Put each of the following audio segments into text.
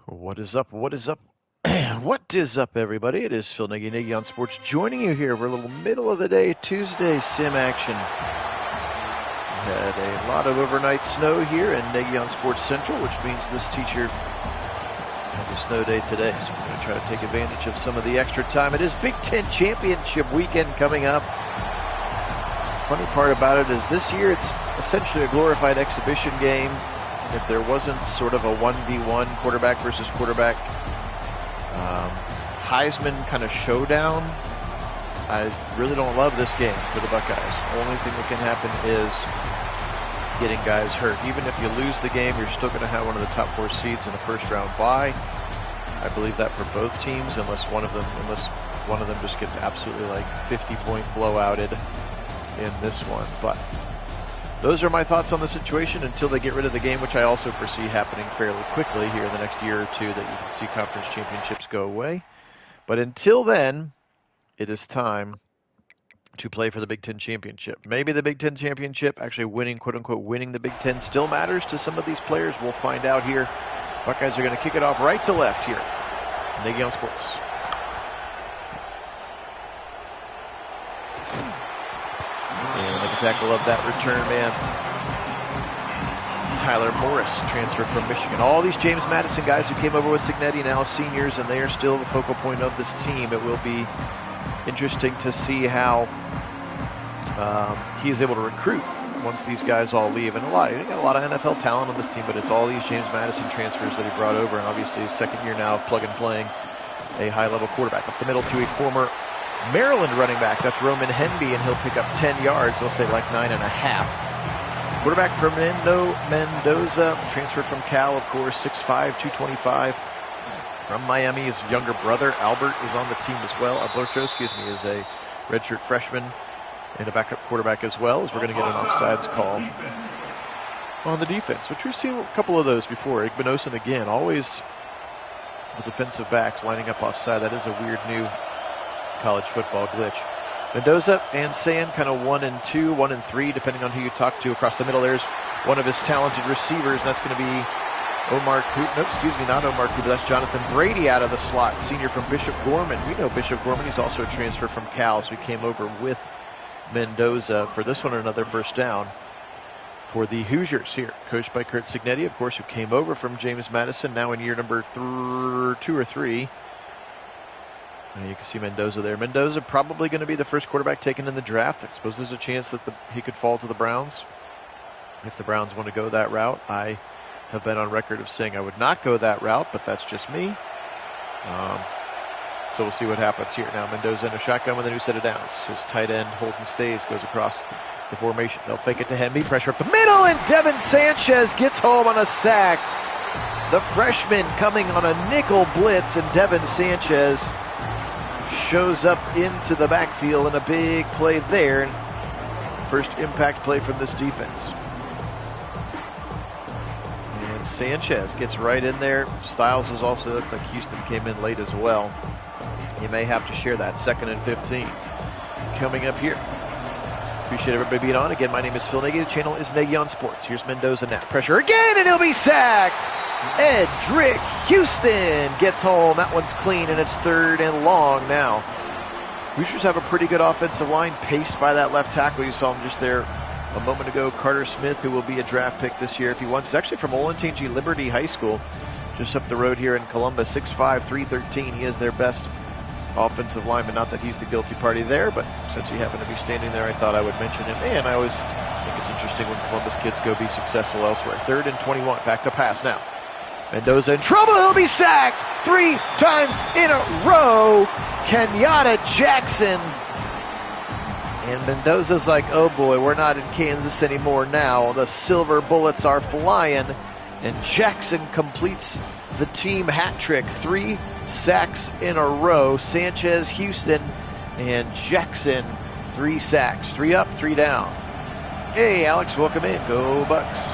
What is up? What is up? What is up, everybody? It is Phil Nagy on Sports, joining you here for a little middle of the day Tuesday sim action. We had a lot of overnight snow here in Nagy on Sports Central, which means this teacher has a snow day today. So we're going to try to take advantage of some of the extra time. It is Big Ten Championship weekend coming up. Funny part about it is this year it's essentially a glorified exhibition game. If there wasn't sort of a 1v1 quarterback versus quarterback Heisman kind of showdown, I really don't love this game for the Buckeyes. The only thing that can happen is getting guys hurt. Even if you lose the game, you're still going to have one of the top 4 seeds in the first round bye. I believe that for both teams, unless one of them just gets absolutely like 50-point blowouted in this one. But those are my thoughts on the situation until they get rid of the game, which I also foresee happening fairly quickly here in the next year or two, that you can see conference championships go away. But until then, it is time to play for the Big Ten Championship. Maybe the Big Ten Championship, actually winning, quote-unquote, winning the Big Ten still matters to some of these players. We'll find out here. Buckeyes are going to kick it off right to left here. Nagy on Sports. And like a tackle of that return man, Tyler Morris, transfer from Michigan. All these James Madison guys who came over with Cignetti, now seniors, and they are still the focal point of this team. It will be interesting to see how he is able to recruit once these guys all leave. And they got a lot of NFL talent on this team, but it's all these James Madison transfers that he brought over, and obviously his second year now of plug and playing a high-level quarterback. Up the middle to a former Maryland running back, that's Roman Henby, and he'll pick up 10 yards. They'll say like 9.5. Quarterback Fernando Mendoza, transferred from Cal, of course, 6'5", 225. From Miami, his younger brother Albert is on the team as well. Alberto, is a redshirt freshman and a backup quarterback as well, as we're going to get an offsides call on the defense, which we've seen a couple of those before. Igbinosin again, always the defensive backs lining up offside. That is a weird new college football glitch. Mendoza and Sand kind of 1 and 2, 1 and 3, depending on who you talk to. Across the middle, there's one of his talented receivers, and that's going to be not Omar Cooper, that's Jonathan Brady out of the slot, senior from Bishop Gorman. We know Bishop Gorman, he's also a transfer from Cal, so he came over with Mendoza for this one, another first down for the Hoosiers here, coached by Curt Cignetti, of course, who came over from James Madison, now in year number 2 or 3. You can see Mendoza there. Mendoza probably going to be the first quarterback taken in the draft. I suppose there's a chance that he could fall to the Browns if the Browns want to go that route. I have been on record of saying I would not go that route, but that's just me. So we'll see what happens here. Now Mendoza in a shotgun with a new set of downs. His tight end, Holden Stays, goes across the formation. They'll fake it to Henby. Pressure up the middle, and Devin Sanchez gets home on a sack. The freshman coming on a nickel blitz, and Devin Sanchez shows up into the backfield in a big play there. First impact play from this defense. And Sanchez gets right in there. Styles has also looked like Houston came in late as well. You may have to share that. 2nd and 15. Coming up here. Appreciate everybody being on. Again, my name is Phil Nagy. The channel is Nagy on Sports. Here's Mendoza now. Pressure again, and he'll be sacked. Edric Houston gets home. That one's clean, and it's 3rd and long now. Hoosiers have a pretty good offensive line, paced by that left tackle. You saw him just there a moment ago, Carter Smith, who will be a draft pick this year if he wants. It's actually from Olentangy Liberty High School, just up the road here in Columbus. 6'5", 313. He is their best offensive lineman. Not that he's the guilty party there, but since he happened to be standing there, I thought I would mention him. And I always think it's interesting when Columbus kids go be successful elsewhere. 3rd and 21. Back to pass now. Mendoza in trouble. He'll be sacked 3 times in a row. Kenyatta Jackson. And Mendoza's like, oh boy, we're not in Kansas anymore now. The silver bullets are flying. And Jackson completes the team hat trick. 3 sacks in a row. Sanchez, Houston, and Jackson. 3 sacks. 3 up, 3 down. Hey, Alex, welcome in. Go Bucks.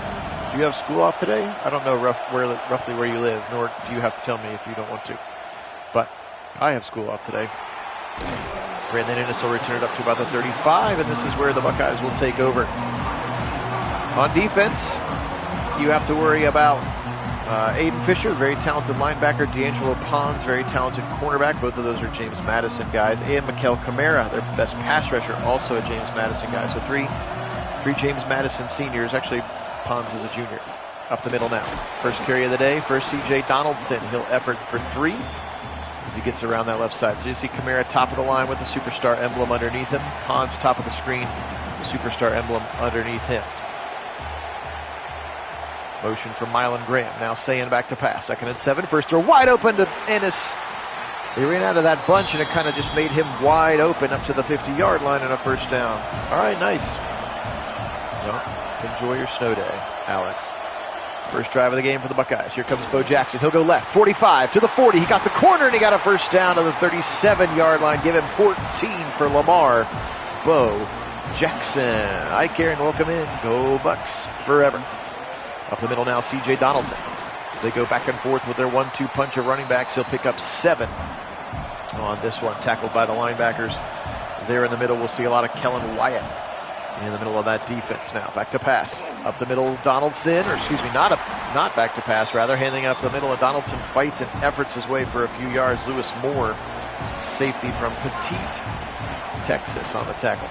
Do you have school off today? I don't know roughly where you live, nor do you have to tell me if you don't want to. But I have school off today. Brandon Ennis will return it up to about the 35, and this is where the Buckeyes will take over. On defense, you have to worry about Aiden Fisher, very talented linebacker. D'Angelo Pons, very talented cornerback. Both of those are James Madison guys. And Mikel Camara, their best pass rusher, also a James Madison guy. So three James Madison seniors. Actually, Pons is a junior. Up the middle now. First carry of the day for C.J. Donaldson. He'll effort for 3 as he gets around that left side. So you see Camara top of the line with the superstar emblem underneath him. Pons top of the screen, the superstar emblem underneath him. Motion from Mylan Graham. Now Sayin back to pass. 2nd and 7. First throw wide open to Ennis. They ran out of that bunch, and it kind of just made him wide open up to the 50-yard line and a first down. All right, nice. Well, enjoy your snow day, Alex. First drive of the game for the Buckeyes. Here comes Bo Jackson. He'll go left. 45 to the 40. He got the corner, and he got a first down to the 37-yard line. Give him 14 for Lamar. Bo Jackson. Hi, Karen. Welcome in. Go Bucks forever. Up the middle now, C.J. Donaldson. They go back and forth with their 1-2 punch of running backs. He'll pick up 7 on this one, tackled by the linebackers. There in the middle, we'll see a lot of Kellen Wyatt in the middle of that defense now. Back to pass. Up the middle, Donaldson, or excuse me, not back to pass, rather, handing up the middle, and Donaldson fights and efforts his way for a few yards. Lewis Moore, safety from Petite, Texas, on the tackle.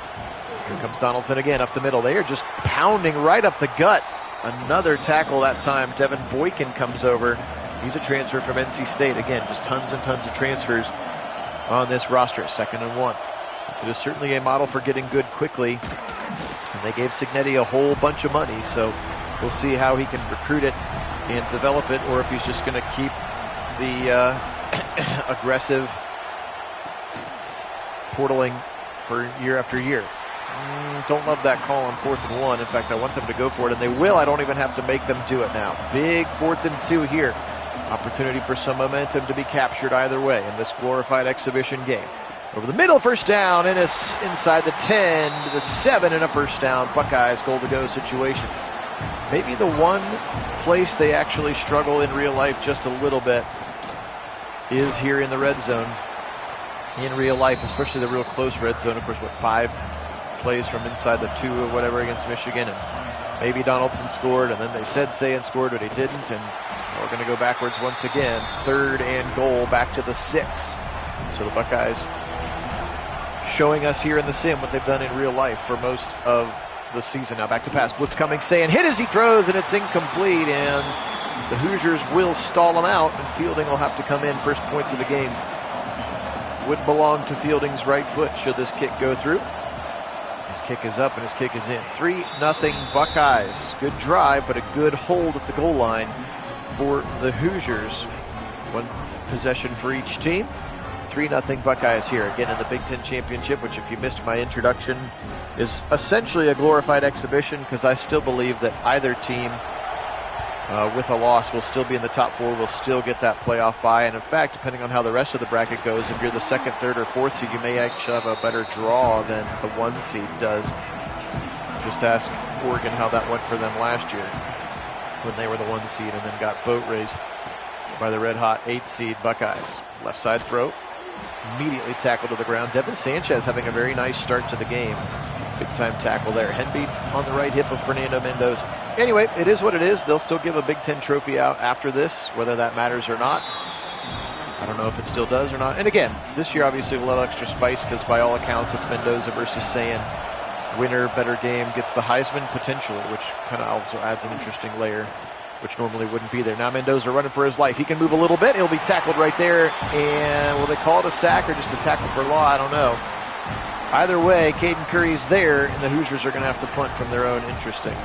Here comes Donaldson again up the middle. They are just pounding right up the gut. Another tackle that time. Devin Boykin comes over. He's a transfer from NC State. Again, just tons and tons of transfers on this roster. 2nd and 1. It is certainly a model for getting good quickly. And they gave Signetti a whole bunch of money, so we'll see how he can recruit it and develop it, or if he's just going to keep the aggressive portaling for year after year. Don't love that call on 4th and 1. In fact, I want them to go for it, and they will. I don't even have to make them do it now. Big 4th and 2 here. Opportunity for some momentum to be captured either way in this glorified exhibition game. Over the middle, first down. Ennis inside the 10 to the 7, and a first down. Buckeyes goal-to-go situation. Maybe the one place they actually struggle in real life just a little bit is here in the red zone. In real life, especially the real close red zone. Of course, 5 plays from inside the 2 or whatever against Michigan, and maybe Donaldson scored, and then they said Sayin scored, but he didn't, and we're going to go backwards once again. 3rd and goal, back to the 6. So the Buckeyes showing us here in the sim what they've done in real life for most of the season. Now back to pass. Blitz coming. Sayin hit as he throws, and it's incomplete, and the Hoosiers will stall him out, and Fielding will have to come in. First points of the game would belong to Fielding's right foot should this kick go through. His kick is up and his kick is in. 3-0 Buckeyes. Good drive, but a good hold at the goal line for the Hoosiers. 1 possession for each team. 3-0 Buckeyes here. Again in the Big Ten Championship, which if you missed my introduction is essentially a glorified exhibition, because I still believe that either team with a loss will still be in the top 4, will still get that playoff bye. And in fact, depending on how the rest of the bracket goes, if you're the 2nd, 3rd, or 4th seed, you may actually have a better draw than the 1 seed does. Just ask Oregon how that went for them last year when they were the 1 seed and then got boat raced by the red-hot 8 seed Buckeyes. Left side throw, immediately tackled to the ground. Devin Sanchez having a very nice start to the game. Big-time tackle there. Henby on the right hip of Fernando Mendoza. Anyway, it is what it is. They'll still give a Big Ten trophy out after this, whether that matters or not. I don't know if it still does or not. And again, this year obviously a little extra spice, because by all accounts it's Mendoza versus Sayin. Winner, better game, gets the Heisman potentially, which kind of also adds an interesting layer, which normally wouldn't be there. Now Mendoza running for his life. He can move a little bit. He'll be tackled right there. And will they call it a sack or just a tackle for law? I don't know. Either way, Caden Curry's there, and the Hoosiers are going to have to punt from their own. Interesting.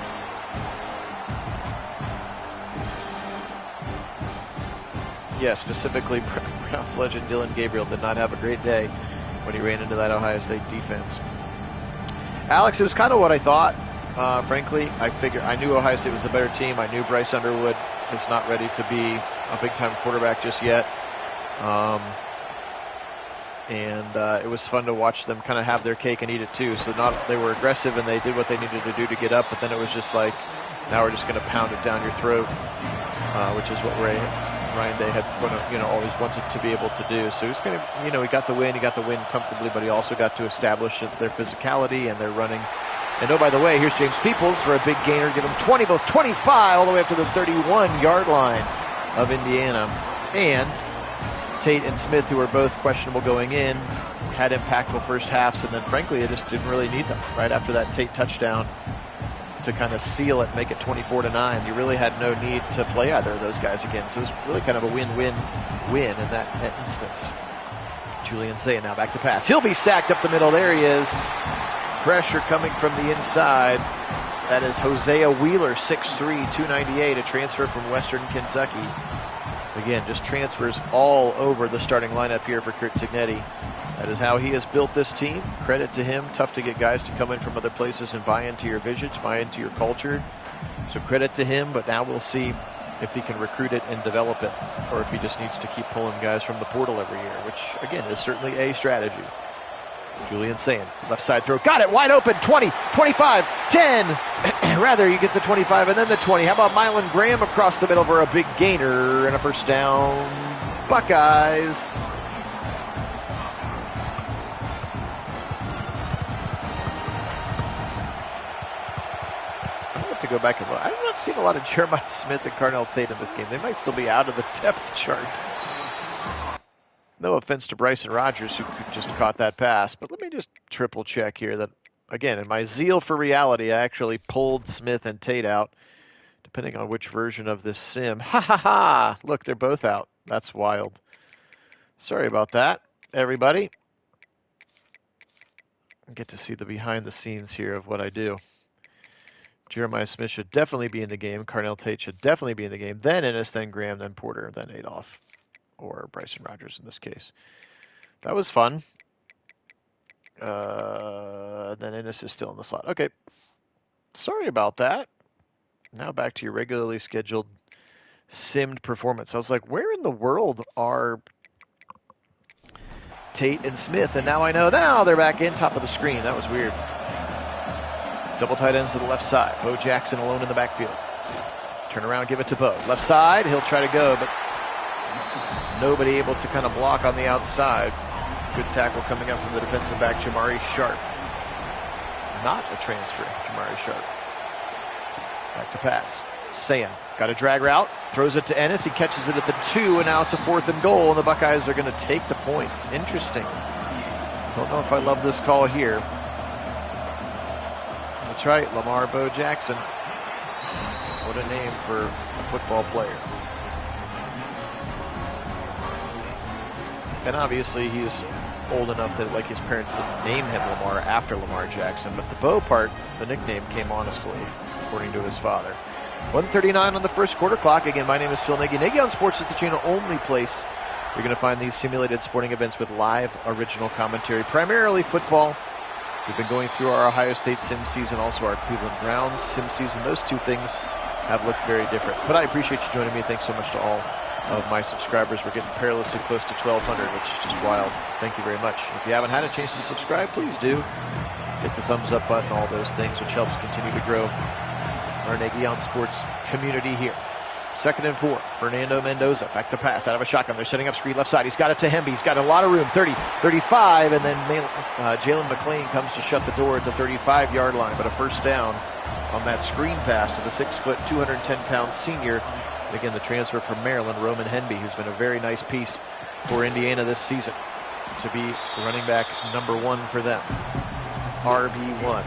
Yes, specifically, Browns legend Dylan Gabriel did not have a great day when he ran into that Ohio State defense. Alex, it was kind of what I thought. Frankly, I knew Ohio State was a better team. I knew Bryce Underwood is not ready to be a big-time quarterback just yet. It was fun to watch them kind of have their cake and eat it too. So they were aggressive and they did what they needed to do to get up, but then it was just like, now we're just going to pound it down your throat, which is what Ryan Day had always wanted to be able to do. So he's going to, he got the win comfortably, but he also got to establish their physicality and their running. And oh, by the way, here's James Peoples for a big gainer. Give him 20, both 25, all the way up to the 31-yard line. of Indiana. And Tate and Smith, who were both questionable going in, had impactful first halves, and then frankly, they just didn't really need them. Right after that Tate touchdown to kind of seal it, make it 24-9, you really had no need to play either of those guys again. So it was really kind of a win-win-win in that instance. Julian Sayin now back to pass. He'll be sacked up the middle. There he is. Pressure coming from the inside. That is Hosea Wheeler, 6'3", 298, a transfer from Western Kentucky. Again, just transfers all over the starting lineup here for Curt Cignetti. That is how he has built this team. Credit to him. Tough to get guys to come in from other places and buy into your visions, buy into your culture. So credit to him, but now we'll see if he can recruit it and develop it, or if he just needs to keep pulling guys from the portal every year, which, again, is certainly a strategy. Julian Sayin, left side throw, got it, wide open, 20, 25, 10. Rather, you get the 25 and then the 20. How about Mylan Graham across the middle for a big gainer and a first down? Buckeyes. To go back and look. I'm not seeing a lot of Jeremiah Smith and Carnell Tate in this game. They might still be out of the depth chart. No offense to Bryson Rogers, who just caught that pass, but let me just triple check here that, again, in my zeal for reality, I actually pulled Smith and Tate out, depending on which version of this sim. Ha ha ha! Look, they're both out. That's wild. Sorry about that, everybody. I get to see the behind the scenes here of what I do. Jeremiah Smith should definitely be in the game. Carnell Tate should definitely be in the game. Then Ennis, then Graham, then Porter, then Adolph. Or Bryson Rogers in this case. That was fun. Then Ennis is still in the slot. Okay. Sorry about that. Now back to your regularly scheduled simmed performance. I was like, where in the world are Tate and Smith? And now I know. Now they're back in, top of the screen. That was weird. Double tight ends to the left side. Bo Jackson alone in the backfield. Turn around, give it to Bo. Left side, he'll try to go, but nobody able to kind of block on the outside. Good tackle coming up from the defensive back, Jamari Sharp. Not a transfer, Jamari Sharp. Back to pass. Sayin, got a drag route, throws it to Ennis. He catches it at the 2, and now it's a 4th and goal, and the Buckeyes are going to take the points. Interesting. Don't know if I love this call here. That's right, Lamar Bo Jackson. What a name for a football player. And obviously he's old enough that, like, his parents didn't name him Lamar after Lamar Jackson, but the Bo part, the nickname came honestly, according to his father. 1:39 on the first quarter clock. Again, my name is Phil Nagy. Nagy on Sports is the channel only place you're going to find these simulated sporting events with live original commentary, primarily football. We've been going through our Ohio State sim season, also our Cleveland Browns sim season. Those two things have looked very different. But I appreciate you joining me. Thanks so much to all of my subscribers. We're getting perilously close to 1,200, which is just wild. Thank you very much. If you haven't had a chance to subscribe, please do. Hit the thumbs up button, all those things, which helps continue to grow our Nagy on Sports community here. 2nd and 4. Fernando Mendoza back to pass out of a shotgun. They're setting up screen left side. He's got it to Hemby. He's got a lot of room. 30, 35, and then Jalen McClain comes to shut the door at the 35-yard line. But a first down on that screen pass to the 6', 210-pound senior. And again, the transfer from Maryland, Roman Hemby, who's been a very nice piece for Indiana this season to be running back number 1 for them. RB1.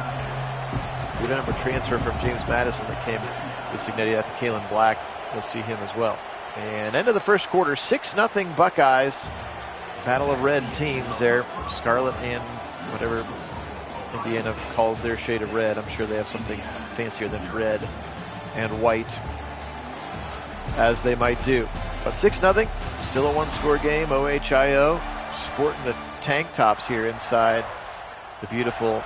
We don't have a transfer from James Madison that came with Cignetti. That's Kalen Black. We'll see him as well. And end of the first quarter, 6-0 Buckeyes. Battle of red teams there. Scarlet and whatever Indiana calls their shade of red. I'm sure they have something fancier than red and white, as they might do. But 6-0, still a one-score game. OHIO sporting the tank tops here inside the beautiful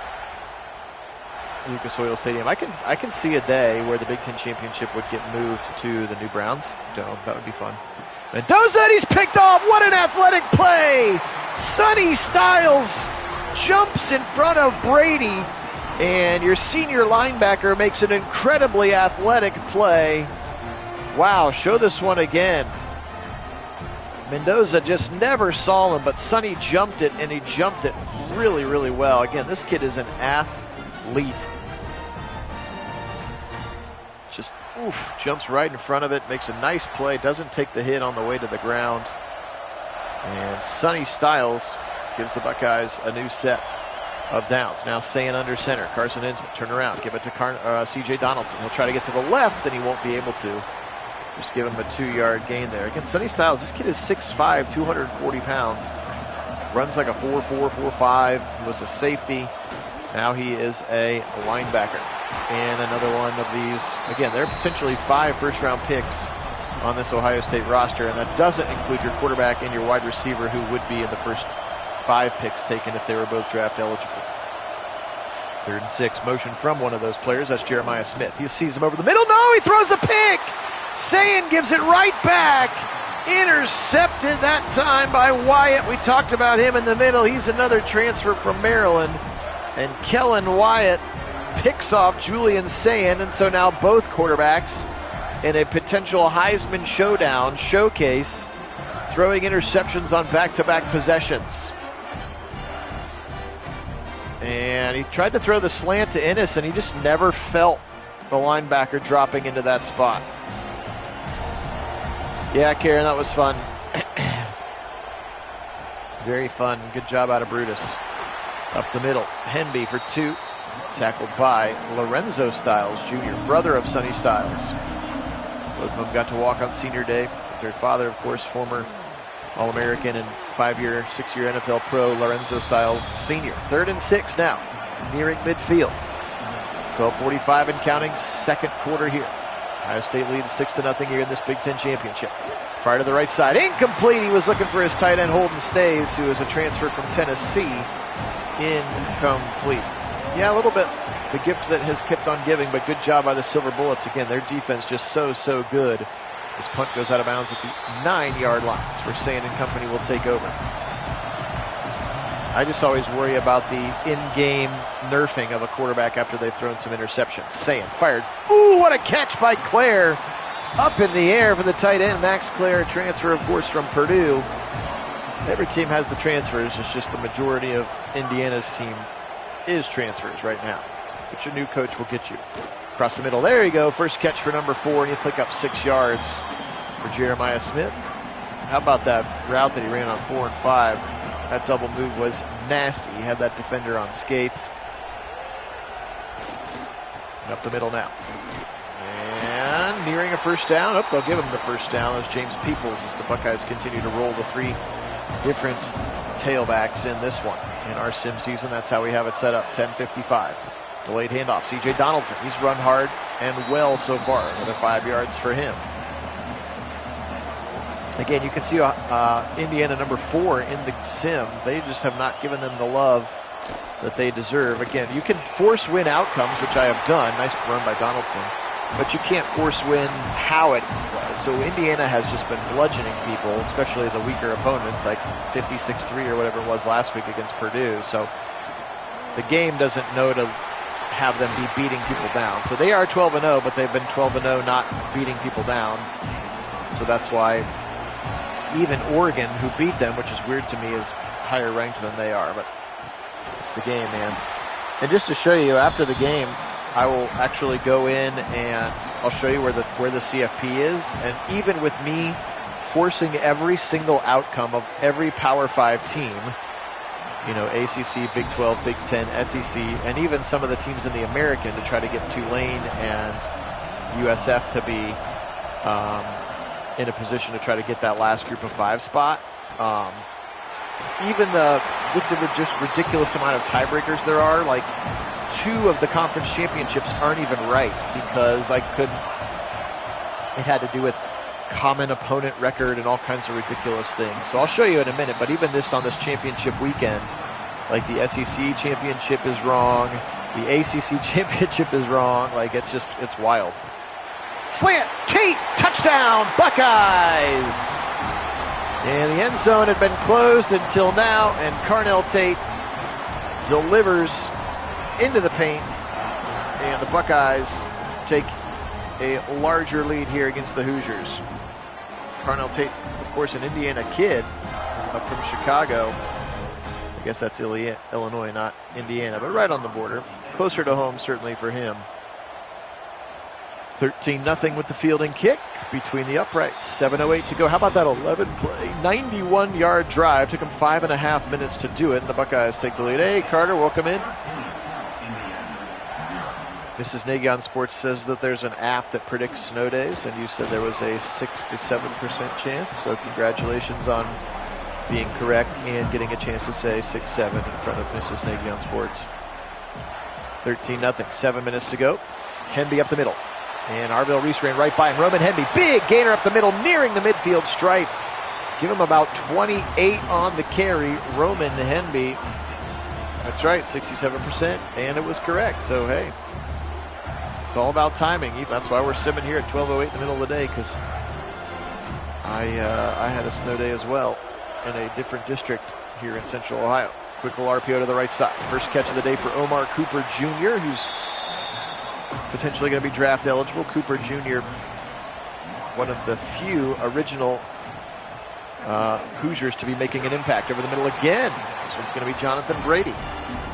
Lucas Oil Stadium. I can see a day where the Big Ten Championship would get moved to the new Browns Dome. That would be fun. Mendoza, and he's picked off. What an athletic play! Sonny Styles jumps in front of Brady, and your senior linebacker makes an incredibly athletic play. Wow, show this one again. Mendoza just never saw him, but Sonny jumped it, and he jumped it really, really well. Again, this kid is an athlete. Just Oof, jumps right in front of it, makes a nice play, doesn't take the hit on the way to the ground. And Sonny Styles gives the Buckeyes a new set of downs. Now Sayin under center. Carson Innsman, turn around, give it to C.J. Donaldson. He'll try to get to the left, and he won't be able to. Just give him a 2-yard gain there. Again, Sonny Styles, this kid is 6'5", 240 pounds. Runs like a 4.4, 4.5. He was a safety. Now he is a linebacker. And another one of these. Again, there are potentially 5 first-round picks on this Ohio State roster, and that doesn't include your quarterback and your wide receiver, who would be in the first 5 picks taken if they were both draft eligible. 3rd and 6, motion from one of those players. That's Jeremiah Smith. He sees him over the middle. No, he throws a pick. Sayin gives it right back. Intercepted that time by Wyatt. We talked about him in the middle. He's another transfer from Maryland. And Kellen Wyatt picks off Julian Sayin, and so now both quarterbacks in a potential Heisman showcase, throwing interceptions on back-to-back possessions. And he tried to throw the slant to Ennis, and he just never felt the linebacker dropping into that spot. Yeah, Karen, that was fun. Very fun. Good job out of Brutus. Up the middle, Henby for 2. Tackled by Lorenzo Styles Jr., brother of Sonny Styles. Both of them got to walk on senior day. Their father, of course, former All-American and 6-year NFL pro, Lorenzo Styles Sr. 3rd and 6 now, nearing midfield. 12:45 and counting, second quarter here. Ohio State leads 6-0 here in this Big Ten championship. Fire to the right side, incomplete. He was looking for his tight end Holden Stays, who is a transfer from Tennessee. Incomplete. Yeah, a little bit the gift that has kept on giving, but good job by the Silver Bullets. Again, their defense just so good. This punt goes out of bounds at the 9-yard line. That's where Sayin and company will take over. I just always worry about the in-game nerfing of a quarterback after they've thrown some interceptions. Sayin fired. Ooh, what a catch by Clare. Up in the air for the tight end, Max Clare, transfer, of course, from Purdue. Every team has the transfers. It's just the majority of Indiana's team is transfers right now. But your new coach will get you. Across the middle, there you go. First catch for number 4, and you pick up 6 yards for Jeremiah Smith. How about that route that he ran on 4 and 5? That double move was nasty. He had that defender on skates. And up the middle now. And nearing a first down. Oh, they'll give him the first down as James Peoples, as the Buckeyes continue to roll the 3 different tailbacks in this one. In our sim season, that's how we have it set up. 10:55. Delayed handoff. C.J. Donaldson. He's run hard and well so far. Another 5 yards for him. Again, you can see Indiana number 4 in the sim. They just have not given them the love that they deserve. Again, you can force win outcomes, which I have done. Nice run by Donaldson. But you can't force win how it was. So Indiana has just been bludgeoning people, especially the weaker opponents, like 56-3 or whatever it was last week against Purdue. So the game doesn't know to have them be beating people down. So they are 12-0, but they've been 12-0 not beating people down. So that's why even Oregon, who beat them, which is weird to me, is higher ranked than they are. But it's the game, man. And just to show you, after the game, I will actually go in and I'll show you where the CFP is. And even with me forcing every single outcome of every Power 5 team, you know, ACC, Big 12, Big 10, SEC, and even some of the teams in the American to try to get Tulane and USF to be in a position to try to get that last group of 5 spot. Even with the just ridiculous amount of tiebreakers there are, like 2 of the conference championships aren't even right because it had to do with common opponent record and all kinds of ridiculous things. So I'll show you in a minute, but even this on this championship weekend, like the SEC championship is wrong, the ACC championship is wrong, like it's wild. Slant, Tate, touchdown, Buckeyes! And the end zone had been closed until now, and Carnell Tate delivers into the paint, and the Buckeyes take a larger lead here against the Hoosiers. Carnell Tate, of course, an Indiana kid up from Chicago. I guess that's Illinois, not Indiana, but right on the border. Closer to home, certainly, for him. 13-0 with the fielding kick between the uprights. 7:08 to go. How about that 11-play, 91-yard drive? Took them 5.5 minutes to do it, and the Buckeyes take the lead. Hey, Carter, welcome in. Mrs. Nagy on Sports says that there's an app that predicts snow days, and you said there was a 6 to 7% chance. So congratulations on being correct and getting a chance to say 6-7 in front of Mrs. Nagy on Sports. 13-0, 7 minutes to go. Hemby up the middle. And Arvell Reese ran right by him. Roman Hemby, big gainer up the middle, nearing the midfield stripe. Give him about 28 on the carry. Roman Hemby. That's right, 67%, and it was correct. So, hey, it's all about timing. That's why we're simming here at 12:08 in the middle of the day, because I had a snow day as well in a different district here in Central Ohio. Quick little RPO to the right side. First catch of the day for Omar Cooper Jr., who's potentially going to be draft eligible. Cooper Jr., one of the few original Hoosiers to be making an impact over the middle again. This one's going to be Jonathan Brady.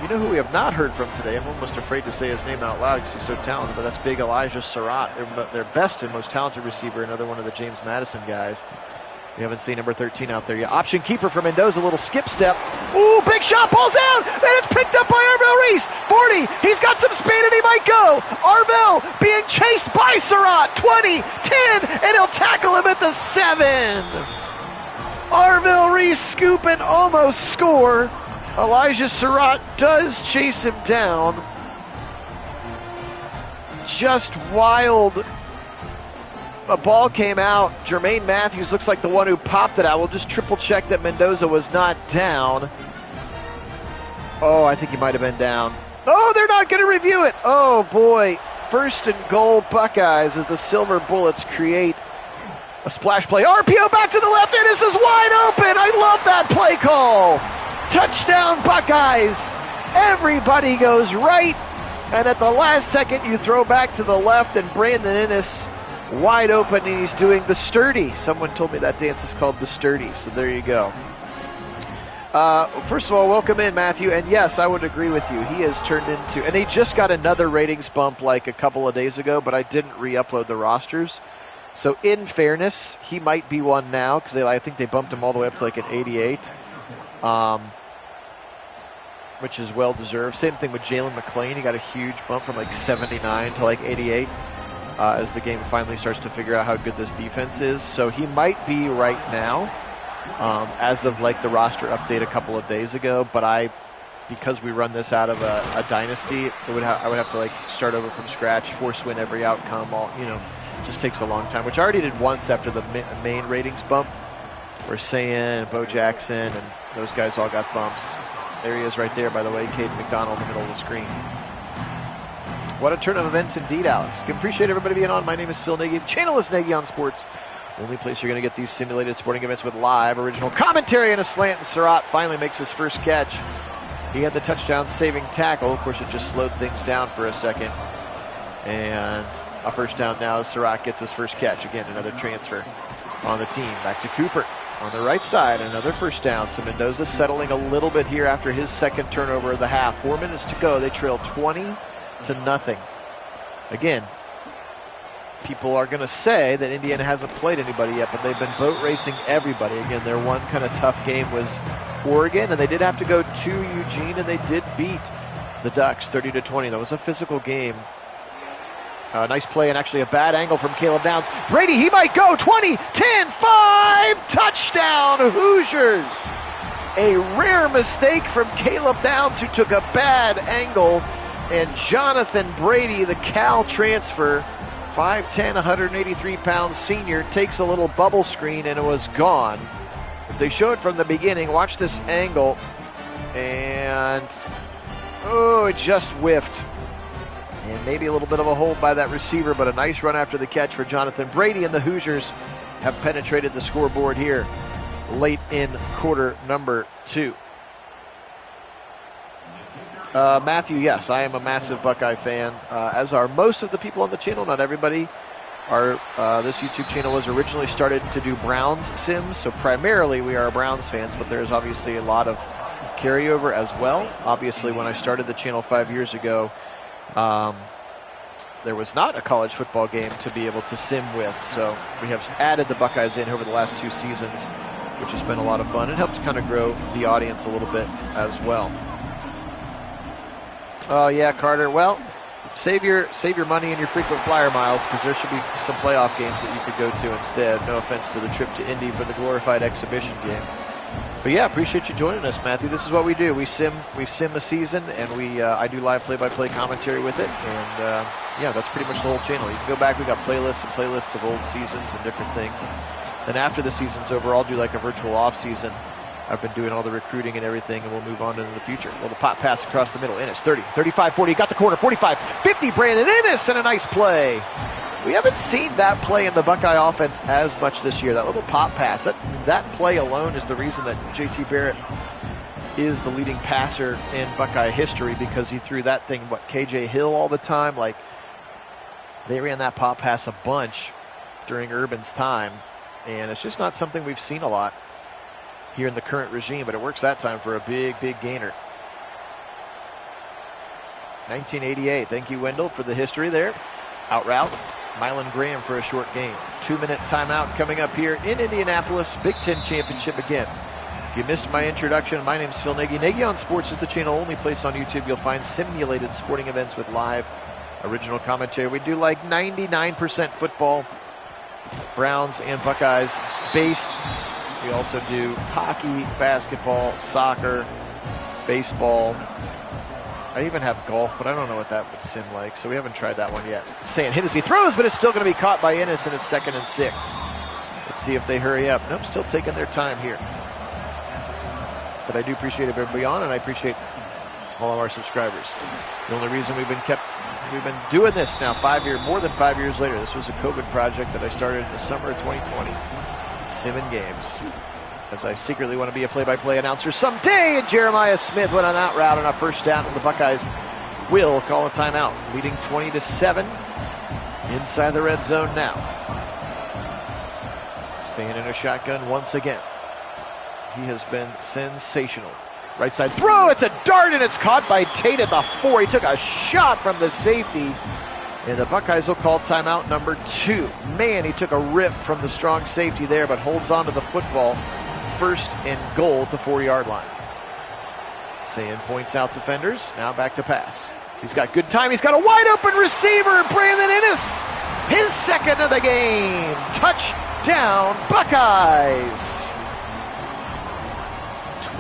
You know who we have not heard from today? I'm almost afraid to say his name out loud because he's so talented, but that's big Elijah Surratt, their best and most talented receiver, another one of the James Madison guys. We haven't seen number 13 out there yet. Option keeper for Mendoza, little skip step. Ooh, big shot, ball's out, and it's picked up by Arvell Reese. 40, he's got some speed and he might go. Arvell being chased by Surratt. 20, 10, and he'll tackle him at the 7. Arvell Reese scoop and almost score. Elijah Surratt does chase him down. Just wild. A ball came out. Jermaine Matthews looks like the one who popped it out. We'll just triple check that Mendoza was not down. Oh, I think he might have been down. Oh, they're not going to review it. Oh, boy. First and goal, Buckeyes, as the Silver Bullets create a splash play. RPO back to the left, and this is wide open. I love that play call. Touchdown, Buckeyes. Everybody goes right, and at the last second, you throw back to the left, and Brandon Innes wide open, and he's doing the sturdy. Someone told me that dance is called the sturdy, so there you go. First of all, welcome in, Matthew, and yes, I would agree with you. He has turned into, and he just got another ratings bump like a couple of days ago, but I didn't re-upload the rosters. So in fairness, he might be one now, because I think they bumped him all the way up to like an 88, which is well-deserved. Same thing with Jalen McClain. He got a huge bump from like 79 to like 88. As the game finally starts to figure out how good this defense is. So he might be right now, as of like the roster update a couple of days ago, but because we run this out of a dynasty, I would have to like start over from scratch, force win every outcome, just takes a long time, which I already did once after the main ratings bump, where Sayan and Bo Jackson and those guys all got bumps. There he is right there, by the way, Caden McDonald in the middle of the screen. What a turn of events indeed, Alex. Appreciate everybody being on. My name is Phil Nagy. The channel is Nagy on Sports. Only place you're going to get these simulated sporting events with live original commentary and a slant. And Surratt finally makes his first catch. He had the touchdown-saving tackle. Of course, it just slowed things down for a second. And a first down now as Surratt gets his first catch. Again, another transfer on the team. Back to Cooper on the right side. Another first down. So Mendoza settling a little bit here after his second turnover of the half. 4 minutes to go. They trail 20-0. Again, people are going to say that Indiana hasn't played anybody yet, but they've been boat racing everybody. Again, their one kind of tough game was Oregon, and they did have to go to Eugene, and they did beat the Ducks 30-20. That was a physical game. Nice play, and actually a bad angle from Caleb Downs. Brady, he might go. 20, 10, 5, touchdown, Hoosiers. A rare mistake from Caleb Downs, who took a bad angle. And Jonathan Brady, the Cal transfer, 5'10", 183-pound senior, takes a little bubble screen, and it was gone. If they show it from the beginning, watch this angle, and it just whiffed. And maybe a little bit of a hold by that receiver, but a nice run after the catch for Jonathan Brady, and the Hoosiers have penetrated the scoreboard here late in quarter number 2. Matthew, yes, I am a massive Buckeye fan, as are most of the people on the channel. Not everybody. This YouTube channel was originally started to do Browns sims, so primarily we are Browns fans, but there's obviously a lot of carryover as well. Obviously, when I started the channel 5 years ago, there was not a college football game to be able to sim with. So we have added the Buckeyes in over the last 2 seasons, which has been a lot of fun. It helps kind of grow the audience a little bit as well. Oh yeah, Carter. Well, save your money and your frequent flyer miles, because there should be some playoff games that you could go to instead. No offense to the trip to Indy for the glorified exhibition game. But yeah, appreciate you joining us, Matthew. This is what we do. We sim a season, and I do live play-by-play commentary with it. And yeah, that's pretty much the whole channel. You can go back. We got playlists and playlists of old seasons and different things. Then after the season's over, I'll do like a virtual off season. I've been doing all the recruiting and everything, and we'll move on into the future. Well, the pop pass across the middle. Ennis, 30, 35, 40. Got the corner, 45, 50. Brandon Ennis, and a nice play. We haven't seen that play in the Buckeye offense as much this year. That little pop pass. That play alone is the reason that J.T. Barrett is the leading passer in Buckeye history, because he threw that thing, KJ Hill all the time. Like, they ran that pop pass a bunch during Urban's time, and it's just not something we've seen a lot here in the current regime, but it works that time for a big, big gainer. 1988. Thank you, Wendell, for the history there. Out route. Mylan Graham for a short gain. 2-minute timeout coming up here in Indianapolis. Big Ten Championship again. If you missed my introduction, my name's Phil Nagy. Nagy on Sports is the channel, only place on YouTube you'll find simulated sporting events with live original commentary. We do like 99% football, Browns and Buckeyes based. We also do hockey, basketball, soccer, baseball. I even have golf, but I don't know what that would sim like, so we haven't tried that one yet. Saying hit as he throws, but it's still going to be caught by Ennis, and it's 2nd and 6. Let's see if they hurry up. Nope, still taking their time here. But I do appreciate everybody on, and I appreciate all of our subscribers. The only reason we've been doing this now more than 5 years later. This was a COVID project that I started in the summer of 2020. Simming games, as I secretly want to be a play-by-play announcer someday. And Jeremiah Smith went on that route on a first down, and the Buckeyes will call a timeout, leading 20-7 inside the red zone now. Sand in a shotgun once again. He has been sensational. Right side throw, it's a dart, and it's caught by Tate at the 4. He took a shot from the safety, and the Buckeyes will call timeout number 2. Man, he took a rip from the strong safety there, but holds on to the football. 1st and goal at the 4-yard line. Sand points out defenders. Now back to pass. He's got good time. He's got a wide open receiver. Brandon Ennis, his 2nd of the game. Touchdown, Buckeyes.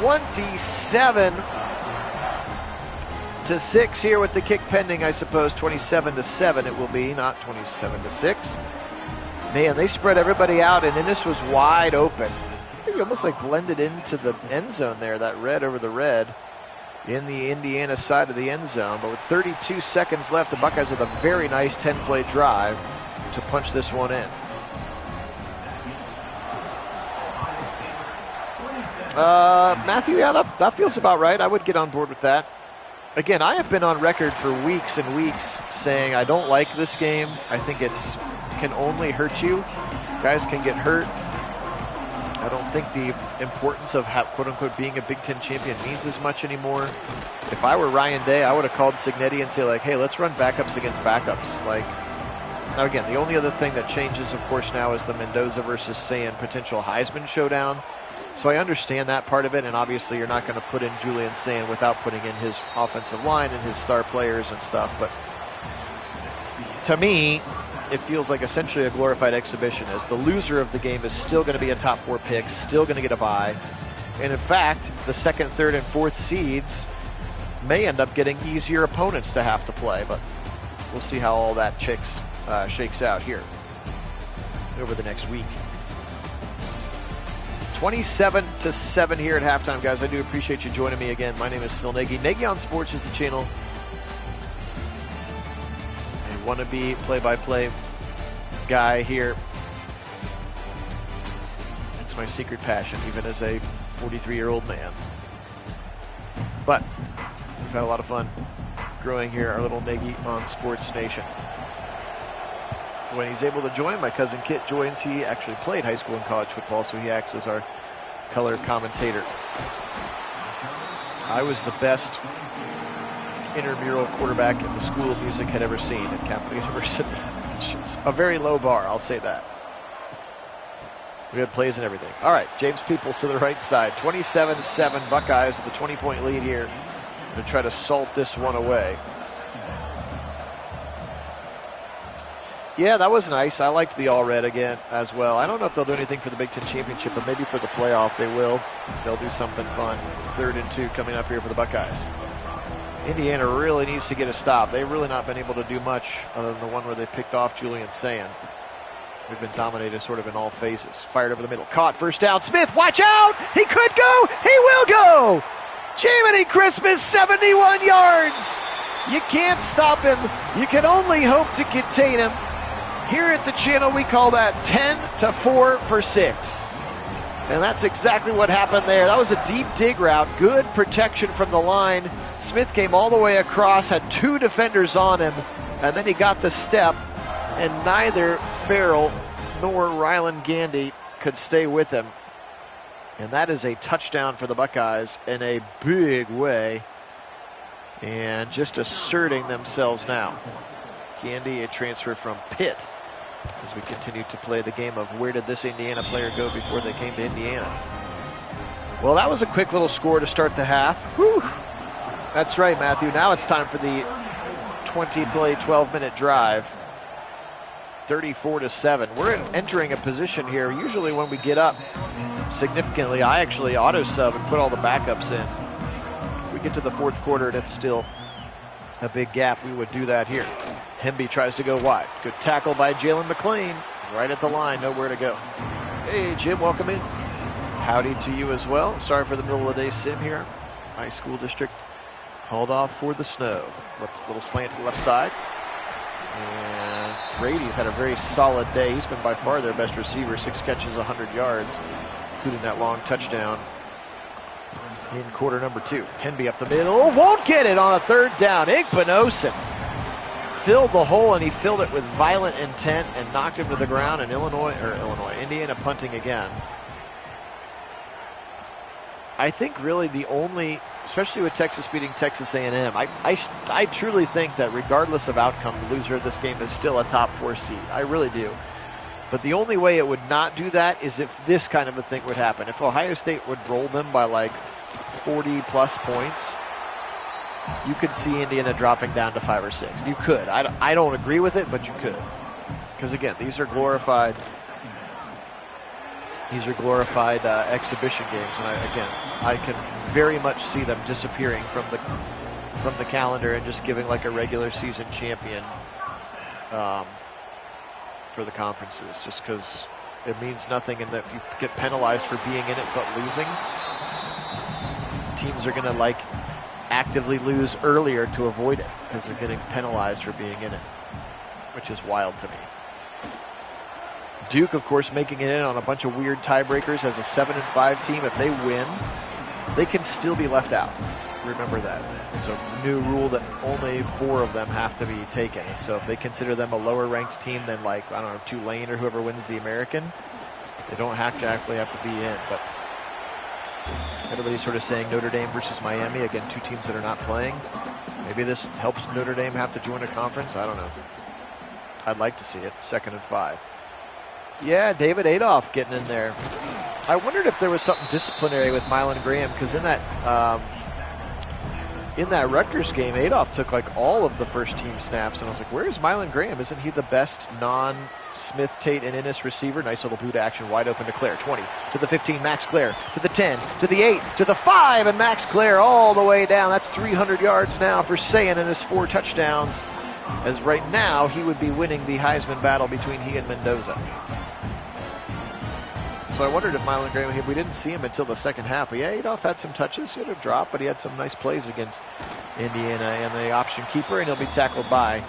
27-6 here with the kick pending, I suppose. 27-7 it will be, not 27-6. Man, they spread everybody out, and Ennis was wide open. I think he almost like blended into the end zone there, that red over the red in the Indiana side of the end zone. But with 32 seconds left, the Buckeyes with a very nice 10-play drive to punch this one in. Matthew, yeah, that feels about right. I would get on board with that. Again, I have been on record for weeks and weeks saying I don't like this game. I think can only hurt you. Guys can get hurt. I don't think the importance of quote-unquote being a Big Ten champion means as much anymore. If I were Ryan Day, I would have called Cignetti and say, like, hey, let's run backups against backups. Like, now again, the only other thing that changes, of course, now is the Mendoza versus Sand potential Heisman showdown. So I understand that part of it, and obviously you're not going to put in Julian Sand without putting in his offensive line and his star players and stuff. But to me, it feels like essentially a glorified exhibition, as the loser of the game is still going to be a top 4 pick, still going to get a bye. And in fact, the 2nd, 3rd, and 4th seeds may end up getting easier opponents to have to play, but we'll see how all that shakes out here over the next week. 27-7 here at halftime, guys. I do appreciate you joining me again. My name is Phil Nagy. Nagy on Sports is the channel. I want to be play-by-play guy here. It's my secret passion, even as a 43-year-old man. But we've had a lot of fun growing here, our little Nagy on Sports Nation. When he's able to join, my cousin Kit joins. He actually played high school and college football, so he acts as our color commentator. I was the best intramural quarterback in the School of Music had ever seen at Capital University. It's a very low bar, I'll say that. We had plays and everything. All right, James Peoples to the right side. 27-7 Buckeyes with a 20-point lead here to try to salt this one away. Yeah, that was nice. I liked the all-red again as well. I don't know if they'll do anything for the Big Ten Championship, but maybe for the playoff they will. They'll do something fun. 3rd and 2 coming up here for the Buckeyes. Indiana really needs to get a stop. They've really not been able to do much other than the one where they picked off Julian Sand. We've been dominated sort of in all phases. Fired over the middle. Caught. First down. Smith, watch out! He could go! He will go! Jiminy Christmas, 71 yards! You can't stop him. You can only hope to contain him. Here at the channel, we call that 10-4 for 6. And that's exactly what happened there. That was a deep dig route. Good protection from the line. Smith came all the way across, had 2 defenders on him, and then he got the step, and neither Farrell nor Rylan Gandy could stay with him. And that is a touchdown for the Buckeyes in a big way, and just asserting themselves now. Gandy, a transfer from Pitt, as we continue to play the game of where did this Indiana player go before they came to Indiana. Well, that was a quick little score to start the half. Whew. That's right, Matthew. Now it's time for the 20-play, 12-minute drive. 34-7. We're entering a position here. Usually when we get up significantly, I actually auto-sub and put all the backups in. If we get to the 4th quarter and it's still a big gap, we would do that here. Hemby tries to go wide. Good tackle by Jalen McLean. Right at the line, nowhere to go. Hey, Jim, welcome in. Howdy to you as well. Sorry for the middle of the day sim here. High school district hauled off for the snow. Little slant to the left side. And Brady's had a very solid day. He's been by far their best receiver. 6 catches, 100 yards, including that long touchdown in quarter number 2. Hemby up the middle. Won't get it on a 3rd down. Igbenogson filled the hole, and he filled it with violent intent and knocked him to the ground. And Indiana punting again. I think really the only, especially with Texas beating Texas A&M, I truly think that regardless of outcome, the loser of this game is still a top 4 seed. I really do. But the only way it would not do that is if this kind of a thing would happen. If Ohio State would roll them by like 40-plus points, you could see Indiana dropping down to 5 or 6. You could. I don't agree with it, but you could. Because again, these are glorified exhibition games, and I can very much see them disappearing from the calendar and just giving like a regular season champion for the conferences, just because it means nothing, and that if you get penalized for being in it but losing, teams are going to like actively lose earlier to avoid it because they're getting penalized for being in it, which is wild to me. Duke, of course, making it in on a bunch of weird tiebreakers as a 7-5 team. If they win, they can still be left out. Remember that. It's a new rule that only 4 of them have to be taken. So if they consider them a lower-ranked team than, like, I don't know, Tulane or whoever wins the American, they don't actually have to be in. But everybody's sort of saying Notre Dame versus Miami. Again, 2 teams that are not playing. Maybe this helps Notre Dame have to join a conference. I don't know. I'd like to see it. 2nd and 5. Yeah, David Adolph getting in there. I wondered if there was something disciplinary with Mylan Graham, because in that Rutgers game, Adolph took like all of the first team snaps, and I was like, where is Mylan Graham? Isn't he the best non-Smith, Tate, and Ennis receiver? Nice little boot action, wide open to Claire. 20 to the 15, Max Claire to the 10, to the 8, to the 5, and Max Claire all the way down. That's 300 yards now for Sayin and his 4 touchdowns, as right now he would be winning the Heisman battle between he and Mendoza. So I wondered if Mylan Graham, we didn't see him until the second half. But yeah, Adolph had some touches. He had a drop, but he had some nice plays against Indiana and the option keeper, and he'll be tackled by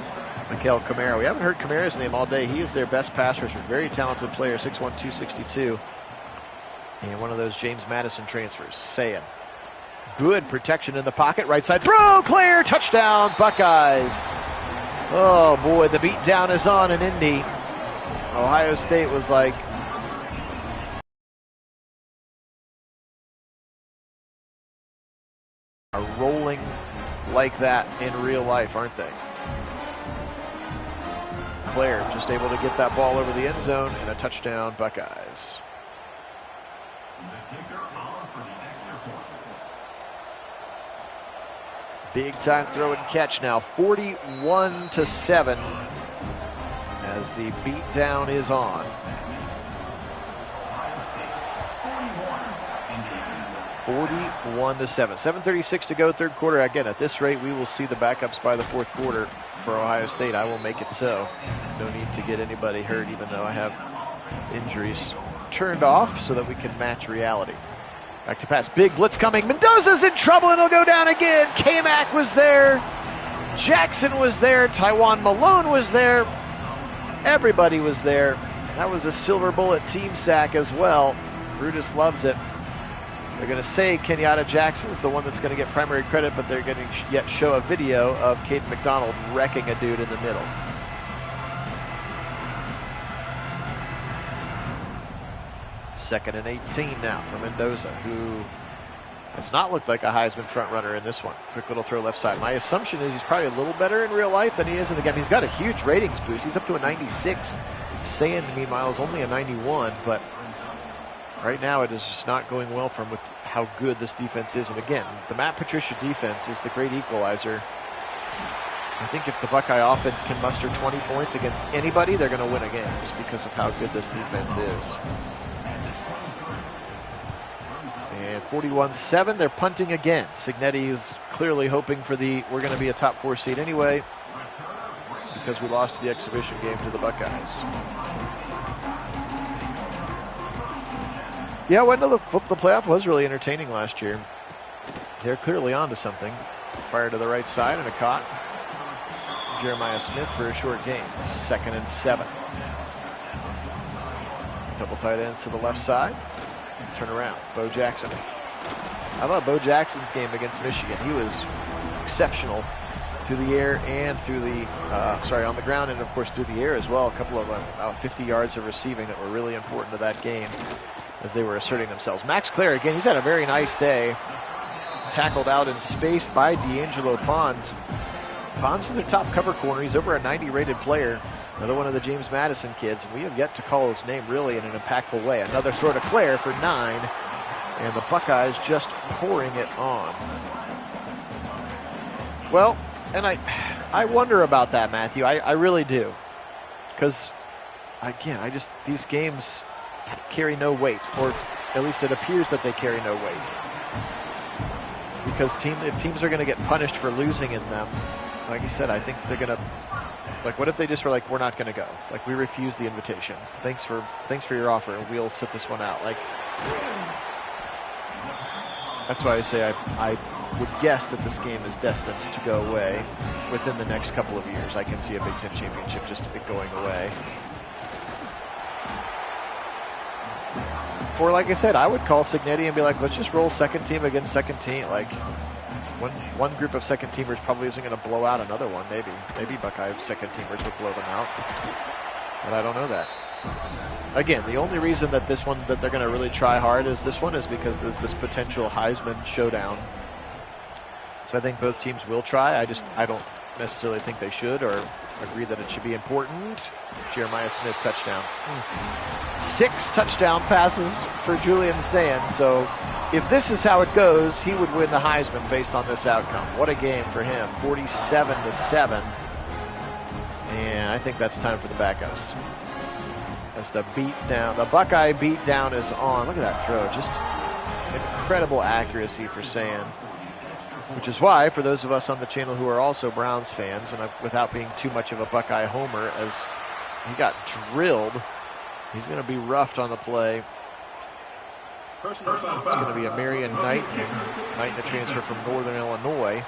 Mikael Camara. We haven't heard Camara's name all day. He is their best pass rusher. Very talented player, 6'1", 262. And one of those James Madison transfers. Sayin. Good protection in the pocket. Right side throw, clear, touchdown, Buckeyes. Oh boy, the beat down is on in Indy. Ohio State was like, like that in real life, aren't they? Claire just able to get that ball over the end zone, and a touchdown, Buckeyes. Big time throw and catch now, 41-7, as the beat down is on. 41-7. 7:36 to go, third quarter. Again, at this rate, we will see the backups by the fourth quarter for Ohio State. I will make it so. No need to get anybody hurt, even though I have injuries turned off so that we can match reality. Back to pass. Big blitz coming. Mendoza's in trouble, and he'll go down again. K-Mac was there. Jackson was there. Taiwan Malone was there. Everybody was there. That was a silver bullet team sack as well. Brutus loves it. They're going to say Kenyatta Jackson's the one that's going to get primary credit, but they're going to yet show a video of Caden McDonald wrecking a dude in the middle. Second and 18 now for Mendoza, who has not looked like a Heisman front runner in this one. Quick little throw left side. My assumption is he's probably a little better in real life than he is in the game. He's got a huge ratings boost. He's up to a 96. Sand, meanwhile, is only a 91, but right now it is just not going well for him with how good this defense is. And again, the Matt Patricia defense is the great equalizer. I think if the Buckeye offense can muster 20 points against anybody, they're going to win a game just because of how good this defense is. And 41-7, they're punting again. Signetti is clearly hoping for we're going to be a top 4 seed anyway, because we lost the exhibition game to the Buckeyes. Yeah, the playoff was really entertaining last year. They're clearly onto something. Fire to the right side and a caught. Jeremiah Smith for a short gain. 2nd and 7. Double tight ends to the left side. Turn around. Bo Jackson. How about Bo Jackson's game against Michigan? He was exceptional through the air and through the, on the ground and of course through the air as well. A couple of 50 yards of receiving that were really important to that game as they were asserting themselves. Max Clare, again, he's had a very nice day. Tackled out in space by D'Angelo Pons. Pons is their top cover corner. He's over a 90 rated player. Another one of the James Madison kids, and we have yet to call his name really in an impactful way. Another throw to Clare for 9, and the Buckeyes just pouring it on. Well, and I wonder about that, Matthew. I really do. Because, again, these games carry no weight, or at least it appears that they carry no weight. Because if teams are going to get punished for losing in them, like you said, I think they're going to, like, what if they just were like, we're not going to go. Like, we refuse the invitation. Thanks for your offer, and we'll sit this one out. Like, that's why I say I would guess that this game is destined to go away within the next couple of years. I can see a Big Ten championship just going away. Or, like I said, I would call Signetti and be like, let's just roll second team against second team. Like, one group of second teamers probably isn't going to blow out another one. Maybe Buckeye second teamers would blow them out, but I don't know that. Again, the only reason that they're going to really try hard is this one is because of this potential Heisman showdown. So I think both teams will try. I don't necessarily think they should or agree that it should be important. Jeremiah Smith touchdown. 6 touchdown passes for Julian Sand. So if this is how it goes, he would win the Heisman based on this outcome. What a game for him. 47-7. And I think that's time for the backups. As the Buckeye beat down is on. Look at that throw. Just incredible accuracy for Sand. Which is why, for those of us on the channel who are also Browns fans, and without being too much of a Buckeye homer, as he got drilled, he's going to be roughed on the play. It's going to be a Marion Knight, a transfer from Northern Illinois.